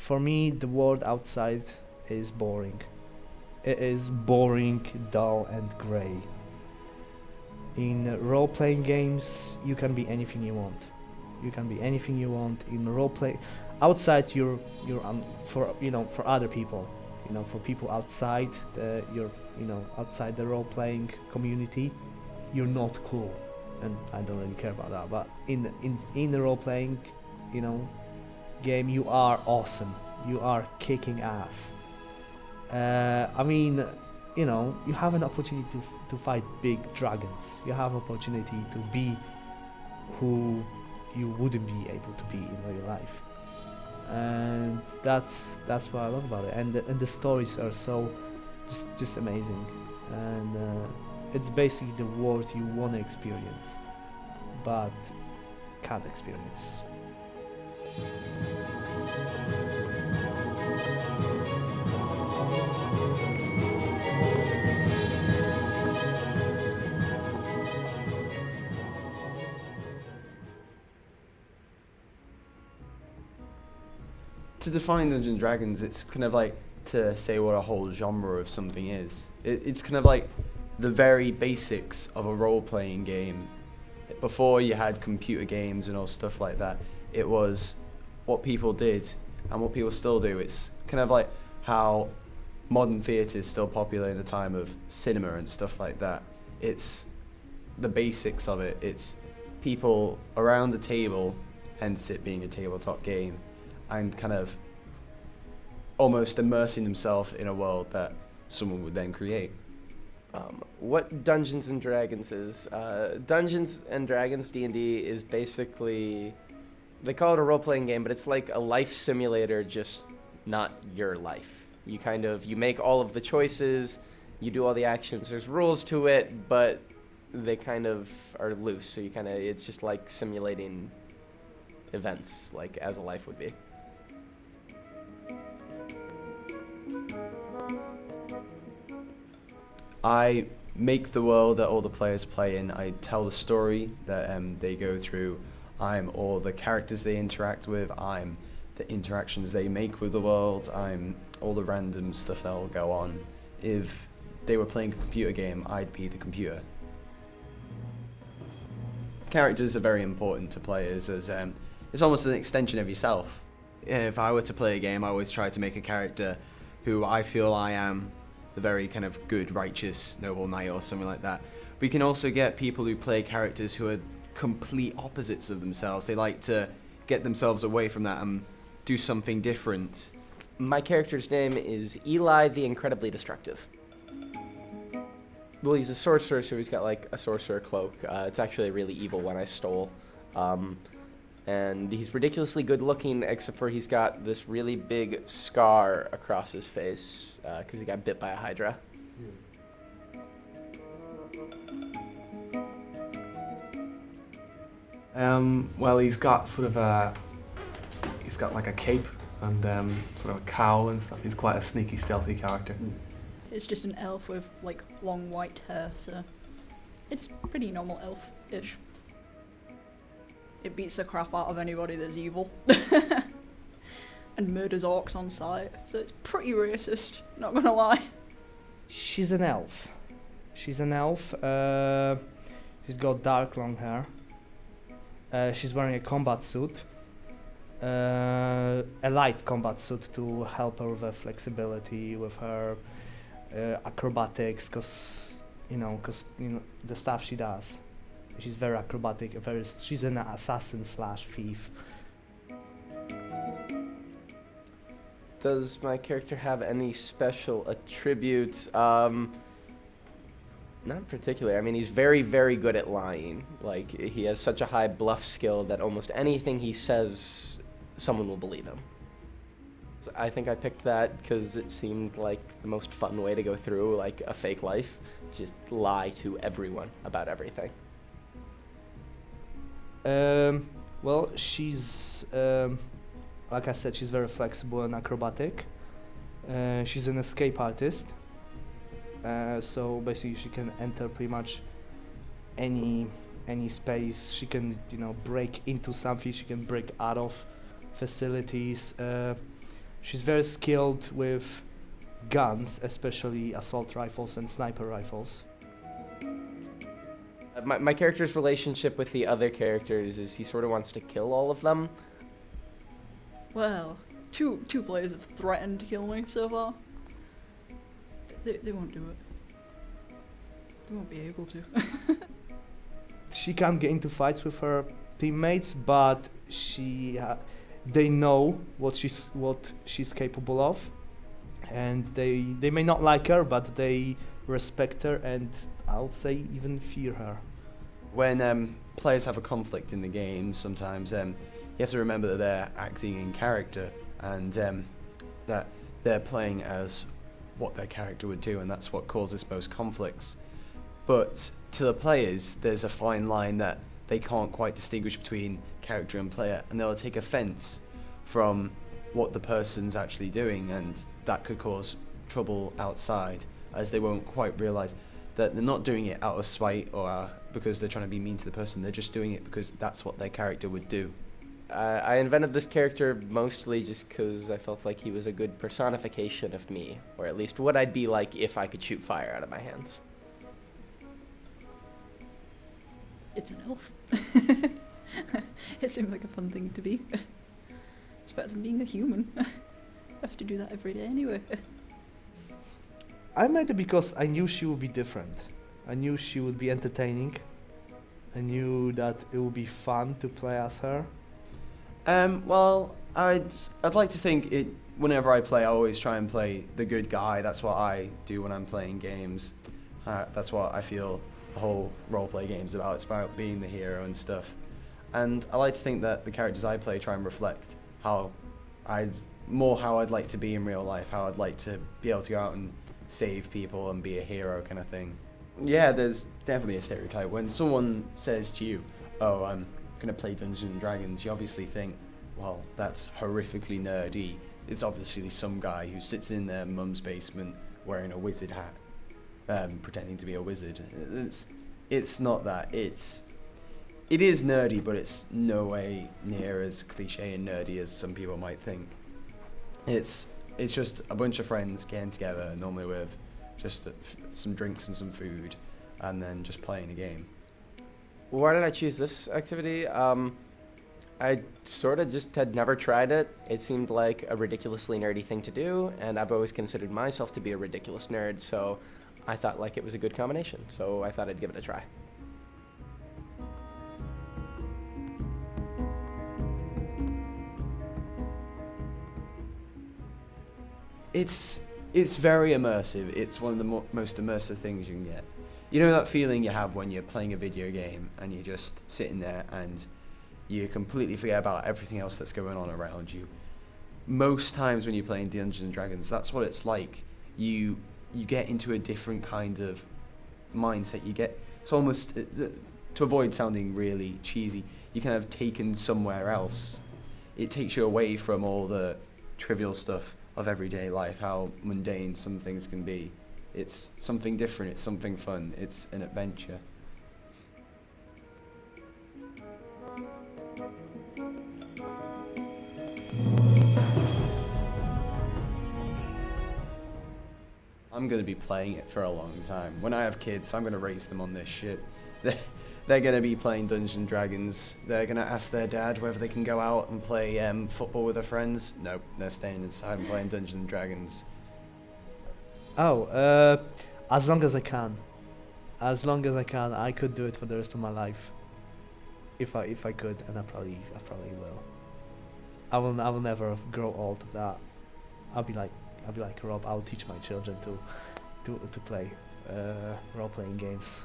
for me, the world outside is boring. It is boring, dull, and grey. In role-playing games, you can be anything you want. You can be anything you want in roleplay. Outside, you're for for other people, for people outside outside the role-playing community, you're not cool, and I don't really care about that. But in the role-playing, game, you are awesome. You are kicking ass. You have an opportunity to fight big dragons. You have opportunity to be who you wouldn't be able to be in real life, and that's what I love about it. And the stories are so just amazing, and it's basically the world you want to experience, but can't experience. To define Dungeons and Dragons, it's kind of like to say what a whole genre of something is. It's kind of like the very basics of a role-playing game. Before you had computer games and all stuff like that, it was what people did and what people still do. It's kind of like how modern theatre is still popular in the time of cinema and stuff like that. It's the basics of it. It's people around the table, hence it being a tabletop game, and kind of almost immersing themselves in a world that someone would then create. What Dungeons and Dragons is, Dungeons and Dragons D&D is basically, they call it a role-playing game, but it's like a life simulator, just not your life. You make all of the choices, you do all the actions, there's rules to it, but they kind of are loose, so it's just like simulating events, like as a life would be. I make the world that all the players play in. I tell the story that they go through. I'm all the characters they interact with. I'm the interactions they make with the world. I'm all the random stuff that will go on. If they were playing a computer game, I'd be the computer. Characters are very important to players, as it's almost an extension of yourself. If I were to play a game, I always try to make a character who I feel I am, the very kind of good, righteous, noble knight or something like that. We can also get people who play characters who are complete opposites of themselves. They like to get themselves away from that and do something different. My character's name is Eli the Incredibly Destructive. Well, he's a sorcerer, so he's got like a sorcerer cloak. It's actually a really evil one I stole. And he's ridiculously good looking, except for he's got this really big scar across his face because he got bit by a hydra. Well, he's got like a cape and sort of a cowl and stuff. He's quite a sneaky, stealthy character. It's just an elf with like long white hair, so it's pretty normal elf-ish. It beats the crap out of anybody that's evil. And murders orcs on sight, so it's pretty racist, not gonna lie. She's an elf. She's got dark long hair. She's wearing a combat suit. A light combat suit to help her with her flexibility, with her acrobatics, because the stuff she does. She's very acrobatic. She's an assassin / thief. Does my character have any special attributes? Not particularly. I mean, he's very, very good at lying. Like, he has such a high bluff skill that almost anything he says, someone will believe him. So I think I picked that because it seemed like the most fun way to go through, like, a fake life. Just lie to everyone about everything. Well, she's, like I said, she's very flexible and acrobatic. She's an escape artist. So basically she can enter pretty much any space. She can break into something, she can break out of facilities. She's very skilled with guns, especially assault rifles and sniper rifles. My character's relationship with the other characters is he sort of wants to kill all of them. Well, two players have threatened to kill me so far. They won't do it. They won't be able to. She can't get into fights with her teammates, but they know what she's capable of, and they may not like her, but they respect her, and I would say even fear her. When players have a conflict in the game, sometimes you have to remember that they're acting in character, and that they're playing as what their character would do, and that's what causes most conflicts. But to the players, there's a fine line that they can't quite distinguish between character and player, and they'll take offense from what the person's actually doing, and that could cause trouble outside, as they won't quite realize that they're not doing it out of spite or because they're trying to be mean to the person. They're just doing it because that's what their character would do. I invented this character mostly just because I felt like he was a good personification of me, or at least what I'd be like if I could shoot fire out of my hands. It's an elf. It seems like a fun thing to be. It's better than being a human. I have to do that every day anyway. I made it because I knew she would be different. I knew she would be entertaining. I knew that it would be fun to play as her. Well, I'd like to think it. Whenever I play, I always try and play the good guy. That's what I do when I'm playing games. That's what I feel the whole roleplay game's about. It's about being the hero and stuff. And I like to think that the characters I play try and reflect how I'd like to be in real life, how I'd like to be able to go out and save people and be a hero kind of thing. Yeah, there's definitely a stereotype. When someone says to you, oh, I'm going to play Dungeons and Dragons, you obviously think, well, that's horrifically nerdy. It's obviously some guy who sits in their mum's basement wearing a wizard hat, pretending to be a wizard. It's not that. It is nerdy, but it's no way near as cliche and nerdy as some people might think. It's just a bunch of friends getting together, normally with just some drinks and some food, and then just playing a game. Why did I choose this activity? I sort of just had never tried it. It seemed like a ridiculously nerdy thing to do, and I've always considered myself to be a ridiculous nerd, so I thought like it was a good combination, so I thought I'd give it a try. It's very immersive. It's one of the most immersive things you can get. You know that feeling you have when you're playing a video game and you're just sitting there and you completely forget about everything else that's going on around you. Most times when you're playing Dungeons and Dragons, that's what it's like. You get into a different kind of mindset. It's almost, to avoid sounding really cheesy, you kind of taken somewhere else. It takes you away from all the trivial stuff of everyday life, how mundane some things can be. It's something different, it's something fun, it's an adventure. I'm going to be playing it for a long time. When I have kids, I'm going to raise them on this shit. They're going to be playing Dungeons and Dragons. They're going to ask their dad whether they can go out and play football with their friends. Nope, they're staying inside and playing Dungeons and Dragons. Oh, as long as I can. As long as I can, I could do it for the rest of my life. If I could, and I probably will. I will never grow old of that. I'll be like Rob. I'll teach my children to play role-playing games.